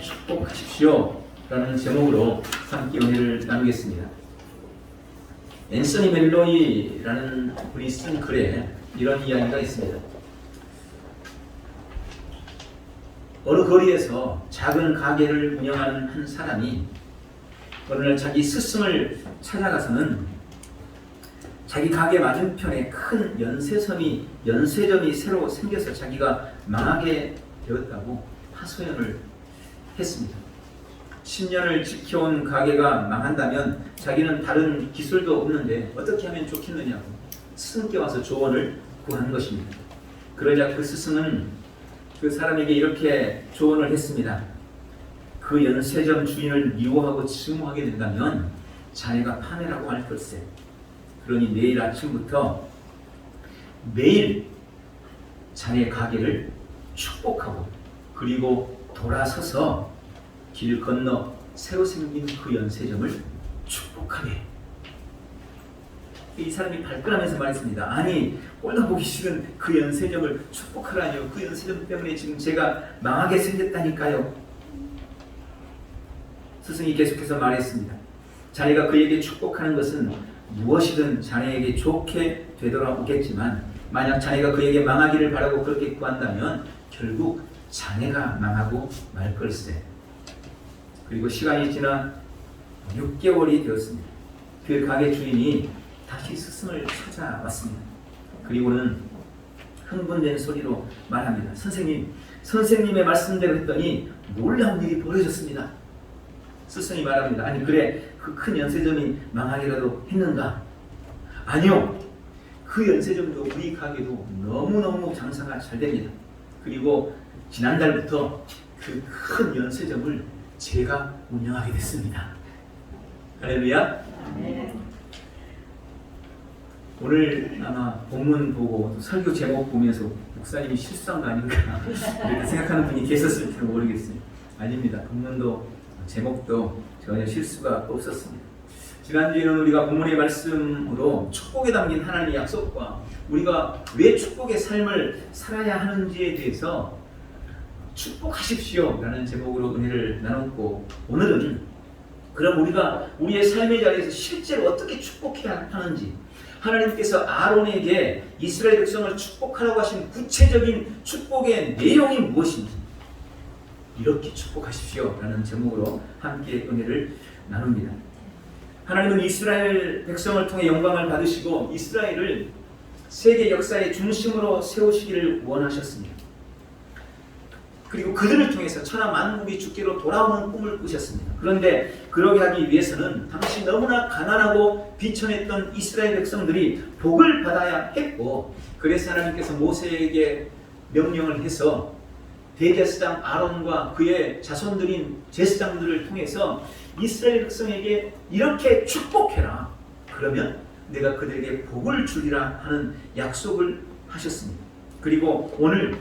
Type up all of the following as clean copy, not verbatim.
축복하십시오 라는 제목으로 함께 은혜를 나누겠습니다. 앤서니 멜로이라는 분이 쓴 글에 이런 이야기가 있습니다. 어느 거리에서 작은 가게를 운영하는 한 사람이 어느 날 자기 스승을 찾아가서는 자기 가게 맞은편에 큰 연쇄점이 새로 생겨서 자기가 망하게 되었다고 하소연을 했습니다. 10년을 지켜온 가게가 망한다면 자기는 다른 기술도 없는데 어떻게 하면 좋겠느냐고 스승께 와서 조언을 구한 것입니다. 그러자 그 스승은 그 사람에게 이렇게 조언을 했습니다. 그 연쇄점 주인을 미워하고 증오하게 된다면 자네가 파매라고 할 걸세. 그러니 내일 아침부터 매일 자네 가게를 축복하고 그리고 돌아서서 길 건너 새로 생긴 그 연쇄점을 축복하게. 이 사람이 발끈하면서 말했습니다. 아니, 꼴도 보기 싫은 그 연쇄점을 축복하라니요. 그 연쇄점 때문에 지금 제가 망하게 생겼다니까요. 스승이 계속해서 말했습니다. 자네가 그에게 축복하는 것은 무엇이든 자네에게 좋게 되돌아오겠지만 만약 자네가 그에게 망하기를 바라고 그렇게 구한다면 결국 자네가 망하고 말 걸세. 그리고 시간이 지나 6개월이 되었습니다. 그 가게 주인이 다시 스승을 찾아왔습니다. 그리고는 흥분된 소리로 말합니다. 선생님의 말씀대로 했더니 놀라운 일이 벌어졌습니다. 스승이 말합니다. 아니 그래 그 큰 연쇄점이 망하기라도 했는가? 아니요. 그 연쇄점도 우리 가게도 너무너무 장사가 잘 됩니다. 그리고 지난달부터 그 큰 연쇄점을 제가 운영하게 됐습니다. 할렐루야. 네. 오늘 아마 본문 보고 설교 제목 보면서 목사님이 실수한 거 아닌가 이렇게 생각하는 분이 계셨을지 모르겠어요. 아닙니다. 본문도 제목도 전혀 실수가 없었습니다. 지난주에는 우리가 본문의 말씀으로 축복에 담긴 하나님의 약속과 우리가 왜 축복의 삶을 살아야 하는지에 대해서 축복하십시오 라는 제목으로 은혜를 나눴고, 오늘은 그럼 우리가 우리의 삶의 자리에서 실제로 어떻게 축복해야 하는지, 하나님께서 아론에게 이스라엘 백성을 축복하라고 하신 구체적인 축복의 내용이 무엇인지, 이렇게 축복하십시오 라는 제목으로 함께 은혜를 나눕니다. 하나님은 이스라엘 백성을 통해 영광을 받으시고 이스라엘을 세계 역사의 중심으로 세우시기를 원하셨습니다. 그리고 그들을 통해서 천하 만국이 주께로 돌아오는 꿈을 꾸셨습니다. 그런데 그러게 하기 위해서는 당시 너무나 가난하고 비천했던 이스라엘 백성들이 복을 받아야 했고, 그래서 하나님께서 모세에게 명령을 해서 대제사장 아론과 그의 자손들인 제사장들을 통해서 이스라엘 백성에게 이렇게 축복해라. 그러면 내가 그들에게 복을 주리라 하는 약속을 하셨습니다. 그리고 오늘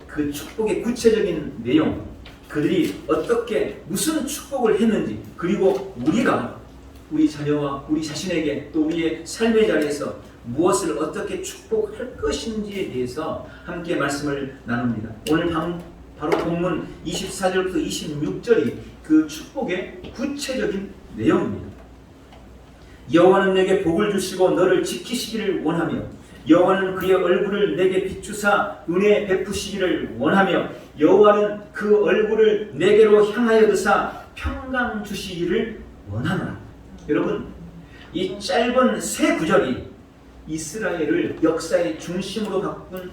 그 축복의 구체적인 내용, 그들이 어떻게 무슨 축복을 했는지, 그리고 우리가 우리 자녀와 우리 자신에게 또 우리의 삶의 자리에서 무엇을 어떻게 축복할 것인지에 대해서 함께 말씀을 나눕니다. 오늘 바로 본문 24절부터 26절이 그 축복의 구체적인 내용입니다. 여호와는 내게 복을 주시고 너를 지키시기를 원하며, 여호와는 그의 얼굴을 내게 비추사 은혜 베푸시기를 원하며, 여호와는 그 얼굴을 내게로 향하여 드사 평강 주시기를 원하노라. 여러분, 이 짧은 세 구절이 이스라엘을 역사의 중심으로 바꾼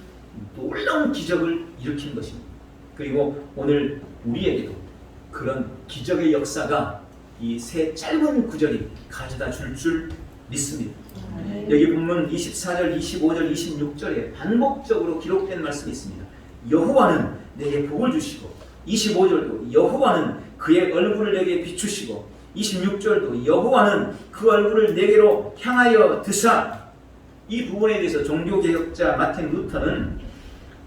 놀라운 기적을 일으킨 것입니다. 그리고 오늘 우리에게도 그런 기적의 역사가 이 세 짧은 구절이 가져다 줄 믿습니다. 여기 본문 24절, 25절, 26절에 반복적으로 기록된 말씀이 있습니다. 여호와는 내게 복을 주시고, 25절도 여호와는 그의 얼굴을 내게 비추시고, 26절도 여호와는 그 얼굴을 내게로 향하여 드사. 이 부분에 대해서 종교개혁자 마틴 루터는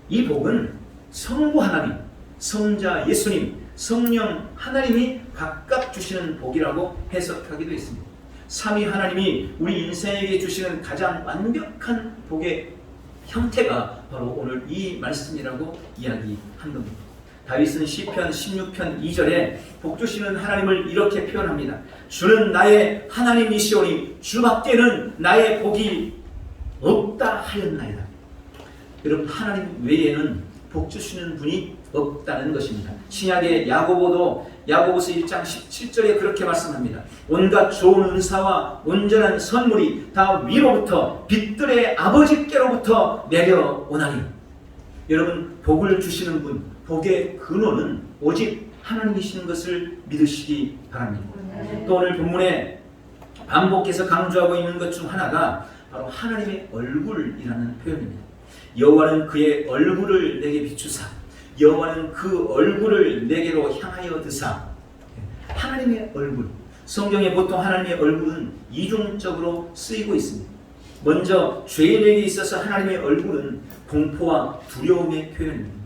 이 복은 성부 하나님, 성자 예수님, 성령 하나님이 각각 주시는 복이라고 해석하기도 했습니다. 삼위 하나님이 우리 인생에게 주시는 가장 완벽한 복의 형태가 바로 오늘 이 말씀이라고 이야기한 겁니다. 다윗은 시편 16편 2절에 복 주시는 하나님을 이렇게 표현합니다. 주는 나의 하나님이시오니 주밖에는 나의 복이 없다 하였나이다. 여러분, 하나님 외에는 복 주시는 분이 없다는 것입니다. 신약의 야고보서 1장 17절에 그렇게 말씀합니다. 온갖 좋은 은사와 온전한 선물이 다 위로부터 빛들의 아버지께로부터 내려오나니. 여러분, 복을 주시는 분, 복의 근원은 오직 하나님이시는 것을 믿으시기 바랍니다. 또 오늘 본문에 반복해서 강조하고 있는 것 중 하나가 바로 하나님의 얼굴이라는 표현입니다. 여호와는 그의 얼굴을 내게 비추사 여호와는 그 얼굴을 내게로 향하여 드사. 하나님의 얼굴, 성경에 보통 하나님의 얼굴은 이중적으로 쓰이고 있습니다. 먼저 죄인에게 있어서 하나님의 얼굴은 공포와 두려움의 표현입니다.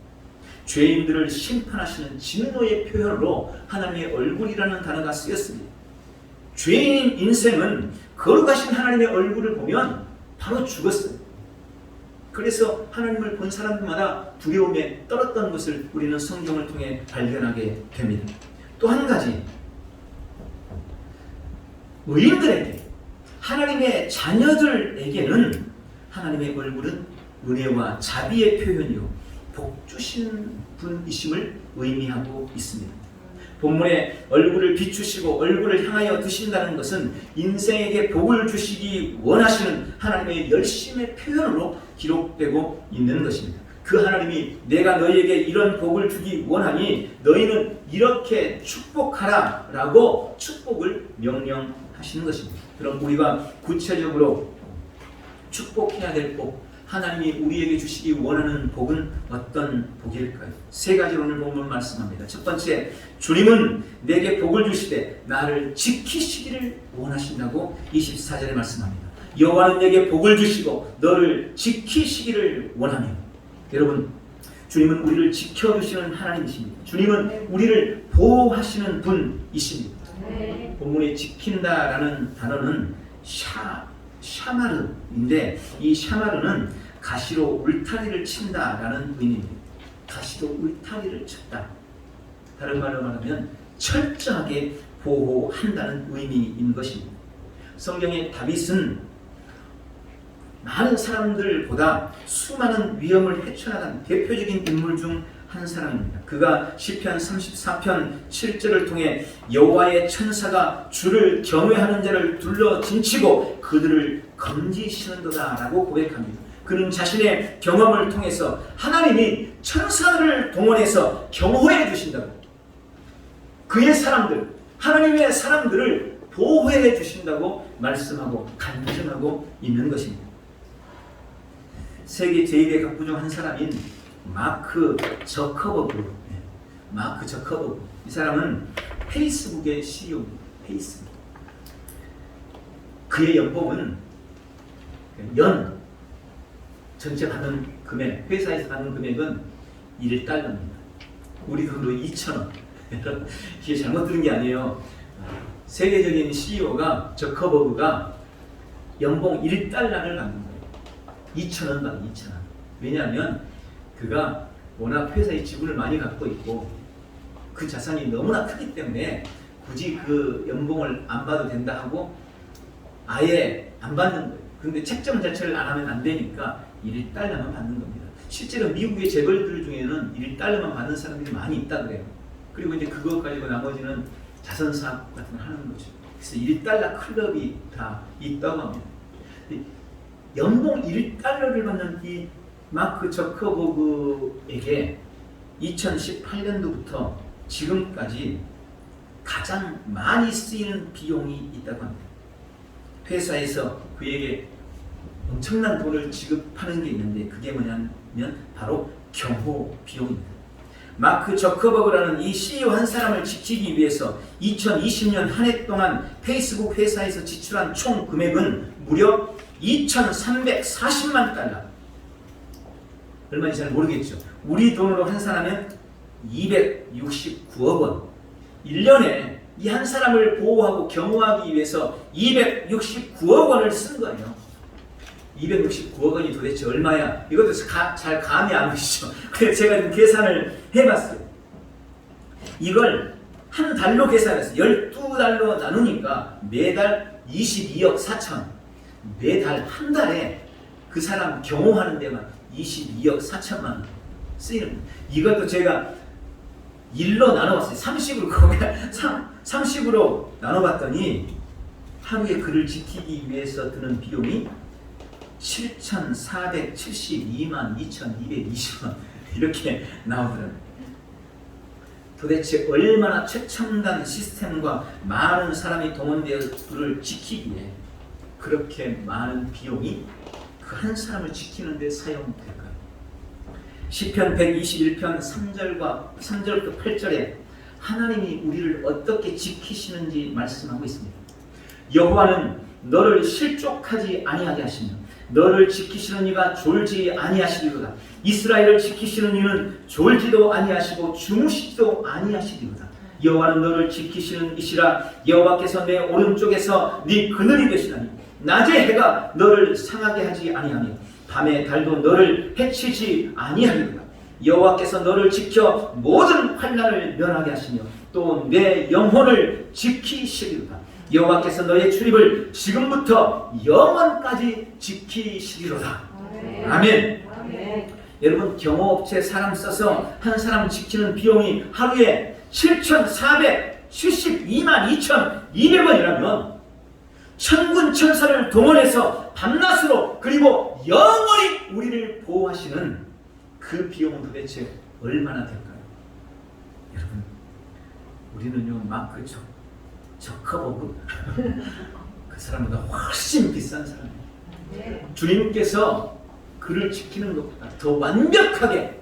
죄인들을 심판하시는 진노의 표현으로 하나님의 얼굴이라는 단어가 쓰였습니다. 죄인인 인생은 거룩하신 하나님의 얼굴을 보면 바로 죽었어요. 그래서 하나님을 본 사람마다 두려움에 떨었던 것을 우리는 성경을 통해 발견하게 됩니다. 또 한 가지, 의인들에게, 하나님의 자녀들에게는 하나님의 얼굴은 은혜와 자비의 표현이요 복 주신 분이심을 의미하고 있습니다. 본문에 얼굴을 비추시고 얼굴을 향하여 드신다는 것은 인생에게 복을 주시기 원하시는 하나님의 열심의 표현으로 기록되고 있는 것입니다. 그 하나님이 내가 너희에게 이런 복을 주기 원하니 너희는 이렇게 축복하라 라고 축복을 명령하시는 것입니다. 그럼 우리가 구체적으로 축복해야 될 복, 하나님이 우리에게 주시기 원하는 복은 어떤 복일까요? 세 가지로 오늘 본문 말씀합니다. 첫 번째, 주님은 내게 복을 주시되 나를 지키시기를 원하신다고 24절에 말씀합니다. 여호와는 내게 복을 주시고 너를 지키시기를 원하며. 여러분, 주님은 우리를 지켜주시는 하나님이십니다. 주님은 우리를 보호하시는 분이십니다. 본문에 지킨다라는 단어는 샤마르인데 이 샤마르는 가시로 울타리를 친다라는 의미입니다. 가시로 울타리를 쳤다. 다른 말로 말하면 철저하게 보호한다는 의미인 것입니다. 성경의 다윗은 많은 사람들보다 수많은 위험을 헤쳐나간 대표적인 인물 중 한 사람입니다. 그가 시편 34편 7절을 통해 여호와의 천사가 주를 경외하는 자를 둘러 진치고 그들을 건지시는도다 라고 고백합니다. 그는 자신의 경험을 통해서 하나님이 천사를 동원해서 경호해 주신다고, 그의 사람들, 하나님의 사람들을 보호해 주신다고 말씀하고 간증하고 있는 것입니다. 세계 제1의 각부 중 한 사람인 마크 저커버그. 이 사람은 페이스북의 CEO입니다. 페이스북. 그의 연봉은 전체 받는 금액, 회사에서 받는 금액은 1달러입니다. 우리 돈으로 2,000원. 이게 잘못 들은 게 아니에요. 세계적인 CEO가 저커버그가 연봉 1달러를 받는 거예요. 2,000원 받는 2,000원. 왜냐하면 그가 워낙 회사에 지분을 많이 갖고 있고 그 자산이 너무나 크기 때문에 굳이 그 연봉을 안 받아도 된다 하고 아예 안 받는 거예요. 그런데 책정 자체를 안 하면 안 되니까 1달러만 받는 겁니다. 실제로 미국의 재벌들 중에는 1달러만 받는 사람들이 많이 있다 그래요. 그리고 이제 그거 가지고 나머지는 자선 사업 같은 걸 하는 거죠. 그래서 1달러 클럽이 다 있다고 합니다. 연봉 1달러를 받는 이 마크 저커버그에게 2018년도부터 지금까지 가장 많이 쓰이는 비용이 있다고 합니다. 회사에서 그에게 엄청난 돈을 지급하는 게 있는데 그게 뭐냐면 바로 경호 비용입니다. 마크 저커버그라는 이 CEO 한 사람을 지키기 위해서 2020년 한 해 동안 페이스북 회사에서 지출한 총 금액은 무려 2,340만 달러. 얼마인지 잘 모르겠죠. 우리 돈으로 환산하면 269억 원. 1년에 이 한 사람을 보호하고 경호하기 위해서 269억 원을 쓴 거예요. 269억 원이 도대체 얼마야? 이것도 잘 감이 안 오시죠. 그래서 제가 좀 계산을 해봤어요. 이걸 한 달로 계산해서 12달로 나누니까 매달 22억 4천. 매달 한 달에 그 사람 경호하는 데만 22억 4천만 원 쓰이는 거예요. 이것도 제가 1로 나눠봤어요. 30으로 나눠봤더니 하루에 그를 지키기 위해서 드는 비용이 7,472만 2,220원 이렇게 나오더라고요. 도대체 얼마나 최첨단 시스템과 많은 사람이 동원되어 그를 지키기에 그렇게 많은 비용이 그 한 사람을 지키는 데 사용될까요? 시편 121편 3절부터 8절에 하나님이 우리를 어떻게 지키시는지 말씀하고 있습니다. 여호와는 너를 실족하지 아니하게 하시며 너를 지키시는 이가 졸지 아니하시리로다. 이스라엘을 지키시는 이는 졸지도 아니하시고 주무시지도 아니하시리로다. 여호와는 너를 지키시는 이시라. 여호와께서 내 오른쪽에서 네 그늘이 되시나니 낮의 해가 너를 상하게 하지 아니하며 밤의 달도 너를 해치지 아니하리로다. 여호와께서 너를 지켜 모든 환난을 면하게 하시며 또 내 영혼을 지키시리로다. 여호와께서 너의 출입을 지금부터 영원까지 지키시리로다. 아멘. 아멘. 여러분, 경호업체 사람 써서 한 사람 지키는 비용이 하루에 7,472만 2,200원이라면 천군 천사를 동원해서 밤낮으로 그리고 영원히 우리를 보호하시는 그 비용은 도대체 얼마나 될까요? 여러분, 우리는요 막 그죠? 저커버그 그 사람보다 훨씬 비싼 사람이에요. 주님께서 그를 지키는 것보다 더 완벽하게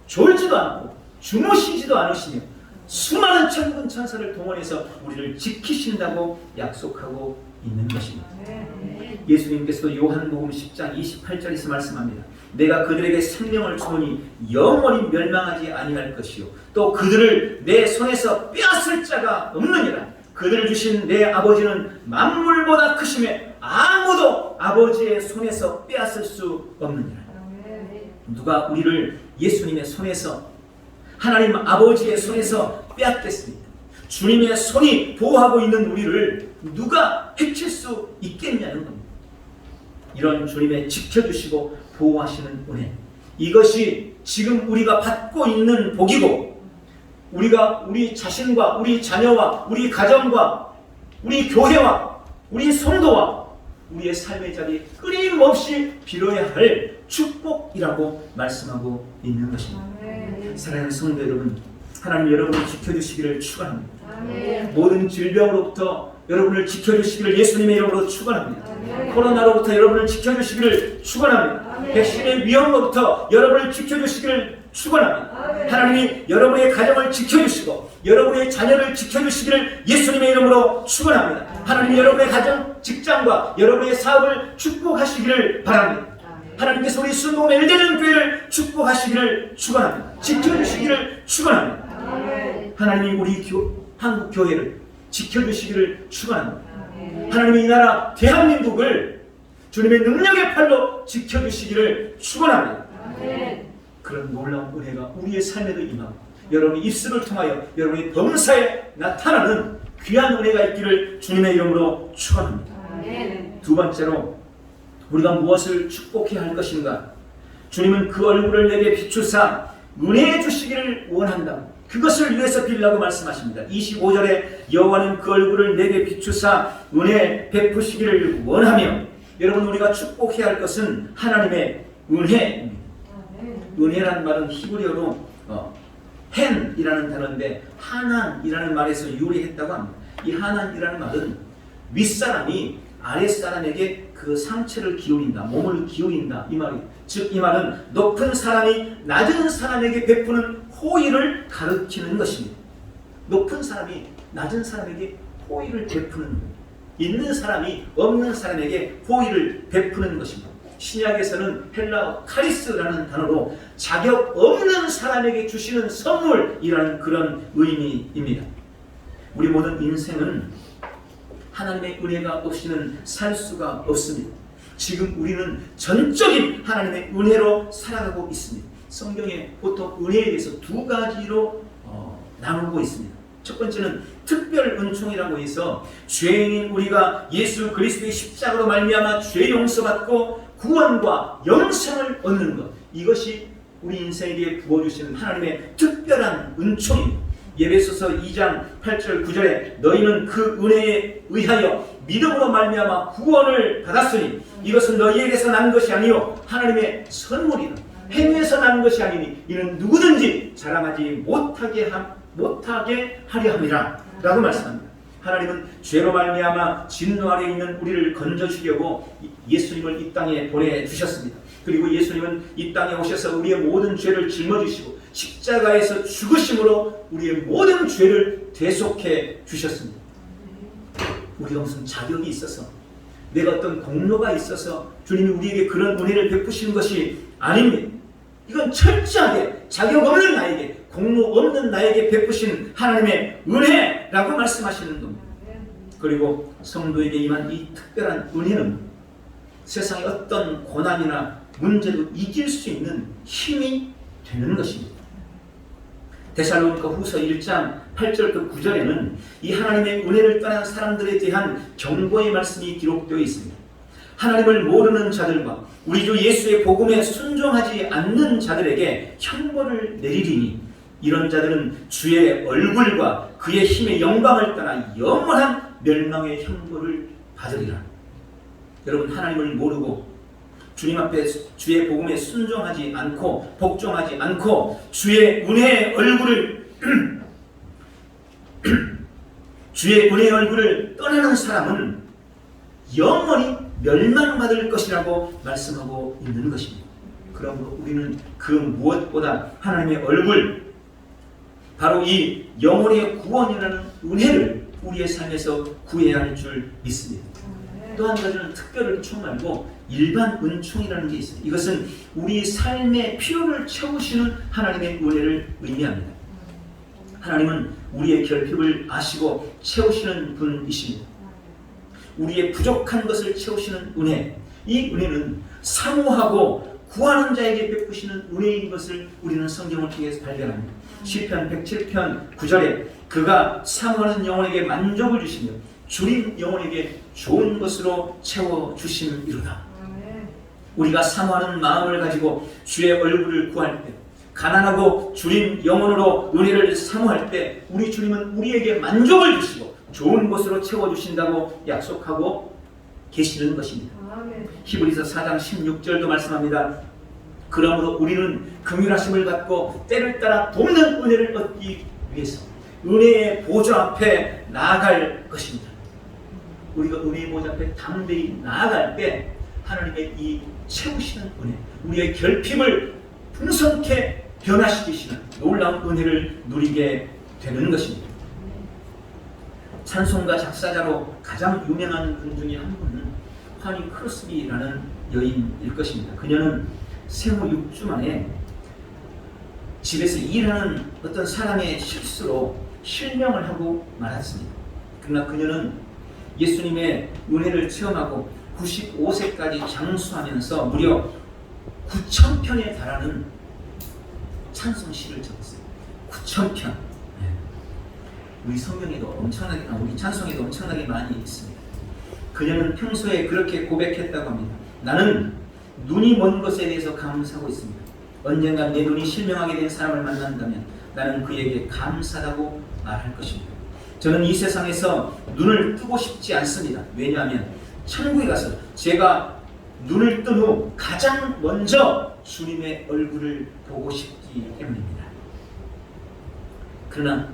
졸지도 않고 주무시지도 않으시며 수많은 천군 천사를 동원해서 우리를 지키신다고 약속하고 있는 것입니다. 예수님께서도 요한복음 10장 28절에서 말씀합니다. 내가 그들에게 생명을 주노니 영원히 멸망하지 아니할 것이요 또 그들을 내 손에서 빼앗을 자가 없느니라. 그들을 주신 내 아버지는 만물보다 크심에 아무도 아버지의 손에서 빼앗을 수 없느니라. 누가 우리를 예수님의 손에서 하나님 아버지의 손에서 빼앗겠습니까? 주님의 손이 보호하고 있는 우리를 누가 해칠 수 있겠냐는 겁니다. 이런 주님의 지켜주시고 보호하시는 은혜, 이것이 지금 우리가 받고 있는 복이고 우리가 우리 자신과 우리 자녀와 우리 가정과 우리 교회와 우리 성도와 우리의 삶의 자리에 끊임없이 빌어야 할 축복이라고 말씀하고 있는 것입니다. 사랑하는 성도 여러분, 하나님 여러분을 지켜주시기를 축원합니다. 모든 질병으로부터 여러분을 지켜주시기를 예수님의 이름으로 축원합니다. 코로나로부터 여러분을 지켜주시기를 축원합니다. 백신의 위험으로부터 여러분을 지켜주시기를 축원합니다. 하나님이 여러분의 가정을 지켜주시고 여러분의 자녀를 지켜주시기를 예수님의 이름으로 축원합니다. 하나님이 여러분의 가정, 직장과 여러분의 사업을 축복하시기를 바랍니다. 하나님께서 우리 순복음 엘대전 교회를 축복하시기를 축원합니다. 지켜주시기를 축원합니다. 하나님이 우리 한국 교회를 지켜주시기를 축원합니다. 하나님이 이 나라 대한민국을 주님의 능력의 팔로 지켜주시기를 축원합니다. 그런 놀라운 은혜가 우리의 삶에도 임하고 여러분의 입술을 통하여 여러분의 범사에 나타나는 귀한 은혜가 있기를 주님의 이름으로 축원합니다. 두 번째로 우리가 무엇을 축복해야 할 것인가? 주님은 그 얼굴을 내게 비추사 은혜 주시기를 원한다. 그것을 위해서 빌라고 말씀하십니다. 25절에 여호와는 그 얼굴을 내게 비추사 은혜 베푸시기를 원하며, 여러분 우리가 축복해야 할 것은 하나님의 은혜입니다. 은혜라는 말은 히브리어로 헨이라는 단어인데 하난이라는 말에서 유래했다고 합니다. 이 하난이라는 말은 윗사람이 아랫사람에게 그 상체를 기울인다, 몸을 기울인다 이 말이에요. 즉 이 말은 높은 사람이 낮은 사람에게 베푸는 호의를 가르치는 것입니다. 높은 사람이 낮은 사람에게 호의를 베푸는 거예요. 있는 사람이 없는 사람에게 호의를 베푸는 것입니다. 신약에서는 헬라어 카리스라는 단어로 자격 없는 사람에게 주시는 선물이라는 그런 의미입니다. 우리 모든 인생은 하나님의 은혜가 없이는 살 수가 없습니다. 지금 우리는 전적인 하나님의 은혜로 살아가고 있습니다. 성경에 보통 은혜에 대해서 두 가지로 나누고 있습니다. 첫 번째는 특별 은총이라고 해서 죄인인 우리가 예수 그리스도의 십자가로 말미암아 죄 용서받고 구원과 영생을 얻는 것, 이것이 우리 인생에게 부어주시는 하나님의 특별한 은총입니다. 에베소서 2장 8절 9절에 너희는 그 은혜에 의하여 믿음으로 말미암아 구원을 받았으니 이것은 너희에게서 난 것이 아니요 하나님의 선물이라. 행위에서 난 것이 아니니 이는 누구든지 자랑하지 못하게 하려 함이라 라고 말씀합니다. 하나님은 죄로 말미암아 진노 아래 있는 우리를 건져주려고 예수님을 이 땅에 보내주셨습니다. 그리고 예수님은 이 땅에 오셔서 우리의 모든 죄를 짊어지시고 십자가에서 죽으심으로 우리의 모든 죄를 대속해 주셨습니다. 우리가 무슨 자격이 있어서, 내가 어떤 공로가 있어서 주님이 우리에게 그런 은혜를 베푸시는 것이 아닙니다. 이건 철저하게 자격 없는 나에게, 공로 없는 나에게 베푸신 하나님의 은혜라고 말씀하시는 겁니다. 그리고 성도에게 임한 이 특별한 은혜는 세상의 어떤 고난이나 문제도 이길 수 있는 힘이 되는 것입니다. 데살로니가 후서 1장 8절부터 9절에는 이 하나님의 은혜를 떠난 사람들에 대한 경고의 말씀이 기록되어 있습니다. 하나님을 모르는 자들과 우리 주 예수의 복음에 순종하지 않는 자들에게 형벌을 내리리니 이런 자들은 주의 얼굴과 그의 힘의 영광을 떠나 영원한 멸망의 형벌을 받으리라. 여러분, 하나님을 모르고 주님 앞에 주의 복음에 순종하지 않고 복종하지 않고 주의 은혜의 얼굴을 주의 은혜의 얼굴을 떠나는 사람은 영원히 멸망받을 것이라고 말씀하고 있는 것입니다. 그러므로 우리는 그 무엇보다 하나님의 얼굴, 바로 이 영혼의 구원이라는 은혜를 우리의 삶에서 구해야 할 줄 믿습니다. 또 한 가지는 특별 은총 말고 일반 은총이라는 게 있습니다. 이것은 우리 삶의 필요를 채우시는 하나님의 은혜를 의미합니다. 하나님은 우리의 결핍을 아시고 채우시는 분이십니다. 우리의 부족한 것을 채우시는 은혜, 이 은혜는 사모하고 구하는 자에게 베푸시는 은혜인 것을 우리는 성경을 통해서 발견합니다. 시편 107편 9절에 그가 사모하는 영혼에게 만족을 주시며 주린 영혼에게 좋은 것으로 채워주심이로다. 우리가 사모하는 마음을 가지고 주의 얼굴을 구할 때, 가난하고 주린 영혼으로 은혜를 사모할 때 우리 주님은 우리에게 만족을 주시고 좋은 것으로 채워주신다고 약속하고 계시는 것입니다. 히브리서 4장 16절도 말씀합니다. 그러므로 우리는 긍휼하심을 받고 때를 따라 돕는 은혜를 얻기 위해서 은혜의 보좌 앞에 나아갈 것입니다. 우리가 은혜의 보좌 앞에 담대히 나아갈 때 하나님의 이 채우시는 은혜, 우리의 결핍을 풍성케 변화시키시는 놀라운 은혜를 누리게 되는 것입니다. 찬송가 작사자로 가장 유명한 분 중에 한 분은 파니 크로스비라는 여인일 것입니다. 그녀는 생후 6주 만에 집에서 일하는 어떤 사람의 실수로 실명을 하고 말았습니다. 그러나 그녀는 예수님의 은혜를 체험하고 95세까지 장수하면서 무려 9,000편에 달하는 찬송시를 적었어요. 9,000편. 우리 성경에도 엄청나게, 우리 찬송에도 엄청나게 많이 있습니다. 그녀는 평소에 그렇게 고백했다고 합니다. 나는 눈이 먼 것에 대해서 감사하고 있습니다. 언젠가 내 눈이 실명하게 된 사람을 만난다면 나는 그에게 감사하다고 말할 것입니다. 저는 이 세상에서 눈을 뜨고 싶지 않습니다. 왜냐하면 천국에 가서 제가 눈을 뜬 후 가장 먼저 주님의 얼굴을 보고 싶기 때문입니다. 그러나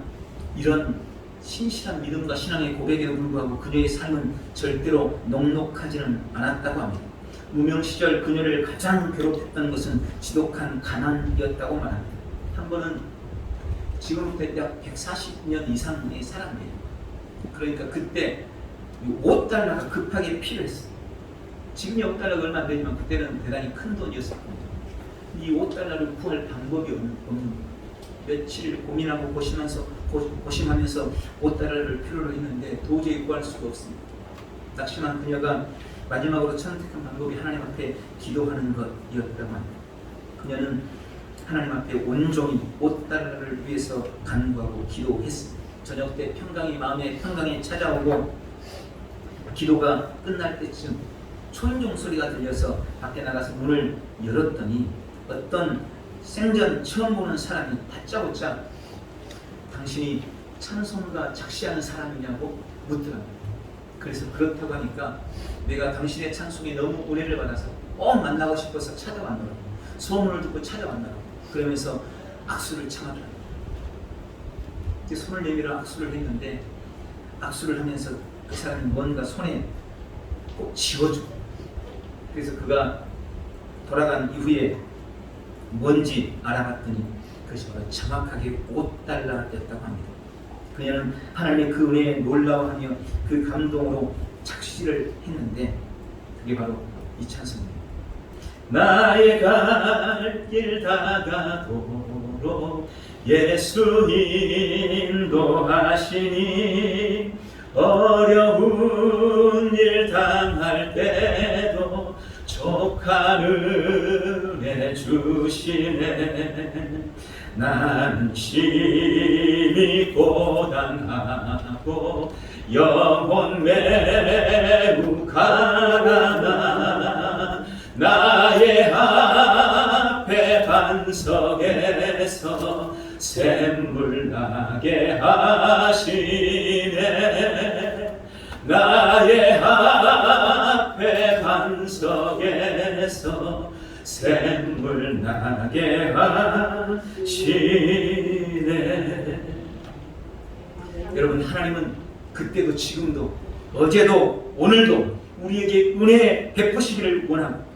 이런 신실한 믿음과 신앙의 고백에도 불구하고 그녀의 삶은 절대로 넉넉하지는 않았다고 합니다. 무명 시절 그녀를 가장 괴롭혔던 것은 지독한 가난이었다고 말합니다. 한 번은 지금부터 약 140년 이상의 사람이에요. 그러니까 그때 $5가 급하게 필요했어요. 지금이 $5가 얼마 안 되지만 그때는 대단히 큰 돈이었을 겁니다. 이 $5를 구할 방법이 없는 겁니다. 며칠 고민하고 고심하면서 $5를 필요로 했는데 도저히 구할 수가 없습니다. 낙심한 그녀가 마지막으로 선택한 방법이 하나님 앞에 기도하는 것이었다고 합니다. 그녀는 하나님 앞에 온종일 5달러를 위해서 간구하고 기도했습니다. 저녁 때 마음에 평강이 찾아오고 기도가 끝날 때쯤 초인종 소리가 들려서 밖에 나가서 문을 열었더니 어떤 생전 처음 보는 사람이 다짜고짜 당신이 찬송가 작시하는 사람이냐고 묻더랍니다. 그래서 그렇다고 하니까 내가 당신의 찬송에 너무 은혜를 받아서 꼭 만나고 싶어서 찾아왔노라고, 소문을 듣고 찾아왔노라고 그러면서 악수를 청하더라고요. 손을 내밀어 악수를 했는데 악수를 하면서 그 사람이 뭔가 손에 꼭 쥐어주고, 그래서 그가 돌아간 이후에 뭔지 알아봤더니 그것이 바로 정확하게 5달러였다고 합니다. 그녀는 하나님의 그 은혜에 놀라워하며 그 감동으로 착시를 했는데 그게 바로 이 찬송입니다. 나의 갈 길 다가도록 예수 인도하시니 어려운 일 당할 때도 족한 은혜 주시네. 나는 심히 고단하고 영혼 매우 가난하 나의 앞에 반석에서 샘물 나게 하시네. 나의 앞에 반석에서 샘물 나게 하시네. 여러분, 하나님은 그때도 지금도 어제도 오늘도 우리에게 은혜 베푸시기를 원합니다.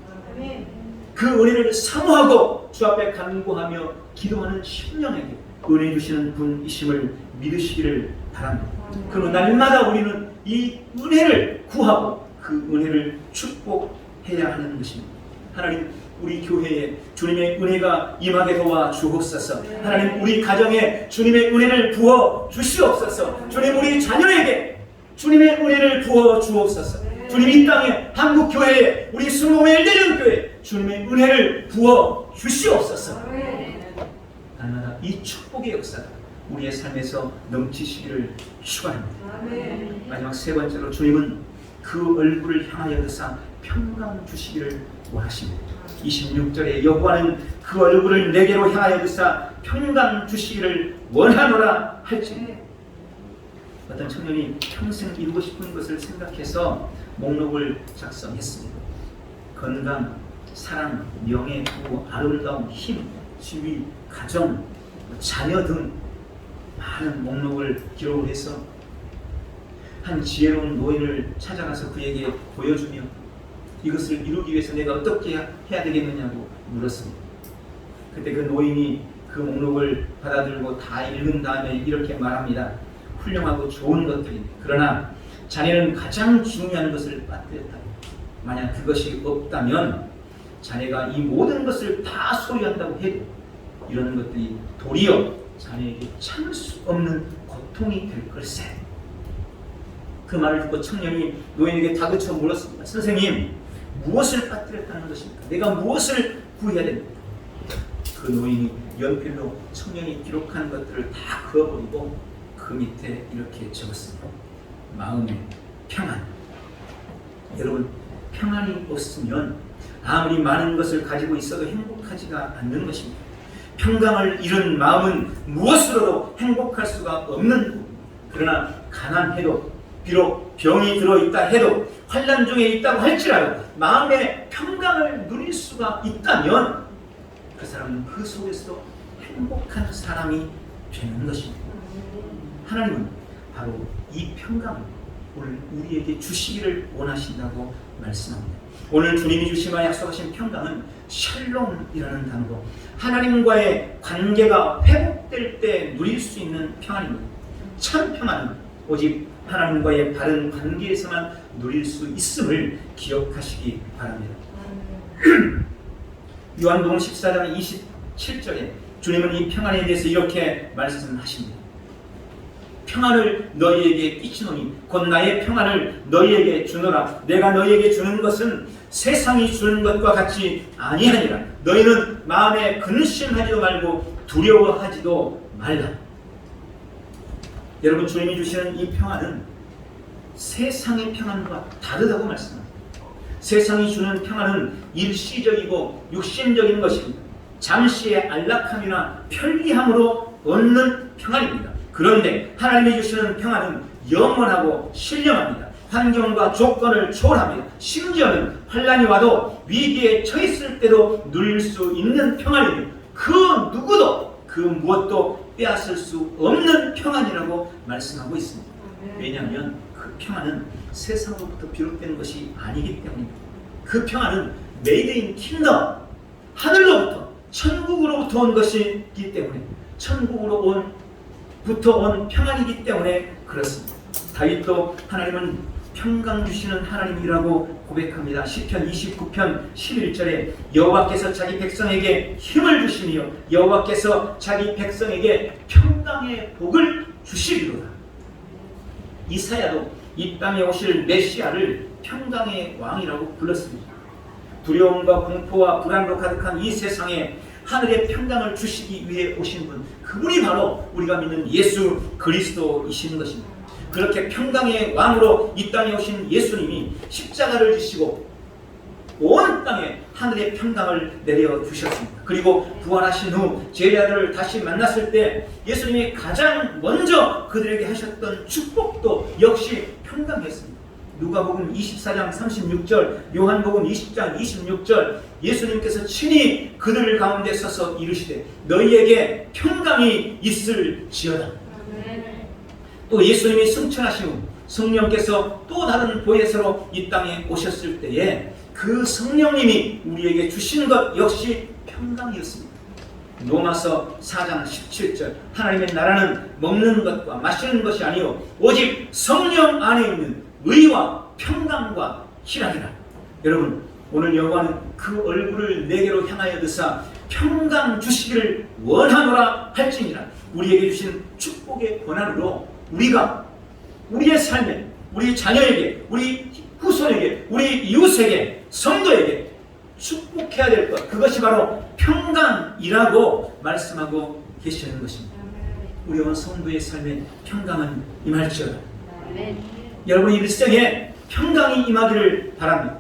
그 은혜를 사모하고 주 앞에 간구하며 기도하는 심령에게 은혜 주시는 분이심을 믿으시기를 바랍니다. 그리고 날마다 우리는 이 은혜를 구하고 그 은혜를 축복해야 하는 것입니다. 하나님, 우리 교회에 주님의 은혜가 임하게 도와 주옵소서. 하나님, 우리 가정에 주님의 은혜를 부어 주시옵소서. 주님, 우리 자녀에게 주님의 은혜를 부어 주옵소서. 주님, 이 땅에 한국 교회에 우리 순복음의 일대전 교회 주님의 은혜를 부어 주시옵소서. 날마다 이 축복의 역사가 우리의 삶에서 넘치시기를 축원합니다. 마지막 세 번째로 주님은 그 얼굴을 향하여 드사 평강 주시기를 원하십니다. 26절에 여호와는 그 얼굴을 내게로 향하여 드사 평강 주시기를 원하노라 할지니. 어떤 청년이 평생 이루고 싶은 것을 생각해서 목록을 작성했습니다. 건강, 사랑, 명예, 부호, 아름다움, 힘, 지위, 가정, 자녀 등 많은 목록을 기록을 해서 한 지혜로운 노인을 찾아가서 그에게 보여주며 이것을 이루기 위해서 내가 어떻게 해야 되겠느냐고 물었습니다. 그때 그 노인이 그 목록을 받아들고 다 읽은 다음에 이렇게 말합니다. 훌륭하고 좋은 것들인데 그러나 자네는 가장 중요한 것을 빠뜨렸다. 만약 그것이 없다면 자네가 이 모든 것을 다 소유한다고 해도 이런 것들이 도리어 자네에게 참을 수 없는 고통이 될 걸세. 그 말을 듣고 청년이 노인에게 다그쳐 물었습니다. 선생님, 무엇을 빠뜨렸다는 것입니까? 내가 무엇을 구해야 됩니까? 그 노인이 연필로 청년이 기록한 것들을 다 그어버리고 그 밑에 이렇게 적었습니다. 마음의 평안. 여러분, 평안이 없으면 아무리 많은 것을 가지고 있어도 행복하지가 않는 것입니다. 평강을 잃은 마음은 무엇으로도 행복할 수가 없는 부분. 그러나 가난해도 비록 병이 들어있다 해도 환난 중에 있다고 할지라도 마음의 평강을 누릴 수가 있다면 그 사람은 그 속에서도 행복한 사람이 되는 것입니다. 하나님은 바로 이 평강을 오늘 우리에게 주시기를 원하신다고 말씀합니다. 오늘 주님이 주시마 약속하신 평강은 샬롬이라는 단어로 하나님과의 관계가 회복될 때 누릴 수 있는 평안입니다. 참 평안은 오직 하나님과의 바른 관계에서만 누릴 수 있음을 기억하시기 바랍니다. 요한복음 14장 27절에 주님은 이 평안에 대해서 이렇게 말씀하십니다. 평안을 너희에게 끼치노니 곧 나의 평안을 너희에게 주노라. 내가 너희에게 주는 것은 세상이 주는 것과 같이 아니하니라. 너희는 마음에 근심하지도 말고 두려워하지도 말라. 여러분, 주님이 주시는 이 평안은 세상의 평안과 다르다고 말씀합니다. 세상이 주는 평안은 일시적이고 육신적인 것입니다. 잠시의 안락함이나 편리함으로 얻는 평안입니다. 그런데 하나님이 주시는 평안은 영원하고 신령합니다. 환경과 조건을 초월합니다. 심지어는 환난이 와도 위기에 처했을 때도 누릴 수 있는 평안이며 그 누구도 그 무엇도 빼앗을 수 없는 평안이라고 말씀하고 있습니다. 왜냐하면 그 평안은 세상으로부터 비롯된 것이 아니기 때문입니다. 그 평안은 메이드 인 킹덤, 하늘로부터 천국으로부터 온 것이기 때문에 천국으로부터 온 평안이기 때문에 그렇습니다. 다윗도 하나님은 평강 주시는 하나님이라고 고백합니다. 시편 29편 11절에 여호와께서 자기 백성에게 힘을 주시며 여호와께서 자기 백성에게 평강의 복을 주시리로다. 이사야도 이 땅에 오실 메시아를 평강의 왕이라고 불렀습니다. 두려움과 공포와 불안으로 가득한 이 세상에 하늘의 평강을 주시기 위해 오신 분, 그분이 바로 우리가 믿는 예수 그리스도이신 것입니다. 그렇게 평강의 왕으로 이 땅에 오신 예수님이 십자가를 지시고 온 땅에 하늘의 평강을 내려주셨습니다. 그리고 부활하신 후 제자들을 다시 만났을 때 예수님이 가장 먼저 그들에게 하셨던 축복도 역시 평강이었습니다. 누가복음 24장 36절, 요한복음 20장 26절, 예수님께서 친히 그들 가운데 서서 이르시되 너희에게 평강이 있을지어다. 또 예수님이 승천하신 후 성령께서 또 다른 보혜사로 이 땅에 오셨을 때에 그 성령님이 우리에게 주신 것 역시 평강이었습니다. 로마서 4장 17절, 하나님의 나라는 먹는 것과 마시는 것이 아니요 오직 성령 안에 있는 의와 평강과 희락이라. 여러분, 오늘 여호와는 그 얼굴을 내게로 향하여 드사 평강 주시기를 원하노라 할지니라. 우리에게 주신 축복의 권한으로 우리가 우리의 삶에, 우리 자녀에게, 우리 후손에게, 우리 이웃에게, 성도에게 축복해야 될 것, 그것이 바로 평강이라고 말씀하고 계시는 것입니다. 우리 온 성도의 삶에 평강은 임할지어다. 여러분, 일생에 평강이 임하기를 바랍니다.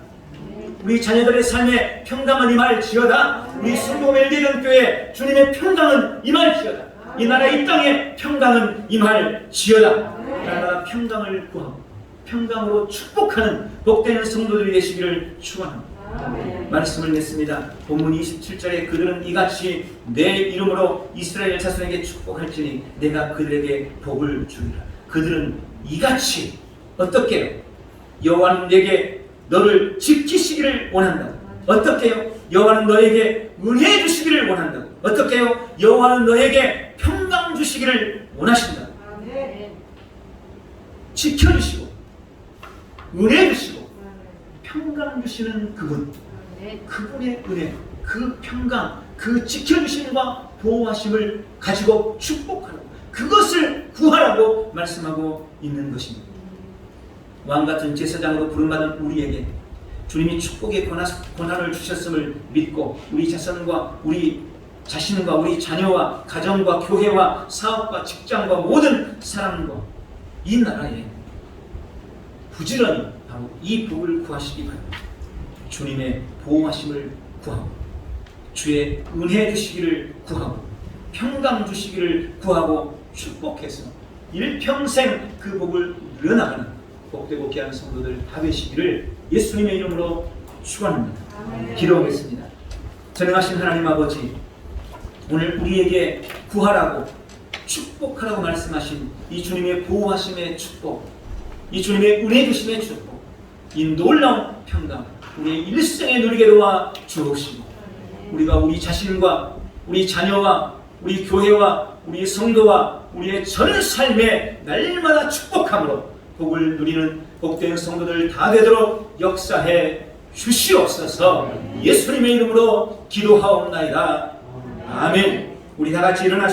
우리 자녀들의 삶에 평강은 임할지어다. 우리 순복음 엘리전교회 주님의 평강은 임할지어다. 이 나라 이 땅에 평강은 임할지어다. 나라 평강을 구하고 평강으로 축복하는 복되는 성도들이 되시기를 축원합니다. 말씀을 냈습니다. 본문 27절에 그들은 이같이 내 이름으로 이스라엘 자손에게 축복할지니 내가 그들에게 복을 주리라. 그들은 이같이 어떻게 해요? 여호와는 내게 너를 지키시기를 원한다. 어떻게 해요? 여호와는 너에게 은혜 주시기를 원한다. 어떻게 해요? 여호와는 너에게 평강 주시기를 원하신다. 지켜주시고 은혜 주시고 평강 주시는 그분, 그분의 은혜, 그 평강, 그 지켜주심과 보호하심을 가지고 축복하라고, 그것을 구하라고 말씀하고 있는 것입니다. 왕같은 제사장으로 부름받은 우리에게 주님이 축복의 권한을 주셨음을 믿고 우리 자손과 우리 자신과 우리 자녀와 가정과 교회와 사업과 직장과 모든 사람과 이 나라에 부지런히 바로 이 복을 구하시기 바랍니다. 주님의 보호하심을 구하고 주의 은혜 주시기를 구하고 평강 주시기를 구하고 축복해서 일평생 그 복을 누려나가는 복되고 귀한 성도들 다 되시기를 예수님의 이름으로 축원합니다. 기도하겠습니다. 전능하신 하나님 아버지, 오늘 우리에게 구하라고 축복하라고 말씀하신 이 주님의 보호하심의 축복, 이 주님의 은혜 주심의 축복, 이 놀라운 평강 우리의 일생에 누리게 도와 주옵시고 우리가 우리 자신과 우리 자녀와 우리 교회와 우리 성도와 우리의 전 삶에 날마다 축복함으로 복을 누리는 복된 성도들 다 되도록 역사해 주시옵소서. 예수님의 이름으로 기도하옵나이다. 아멘. 우리 다 같이 일어나시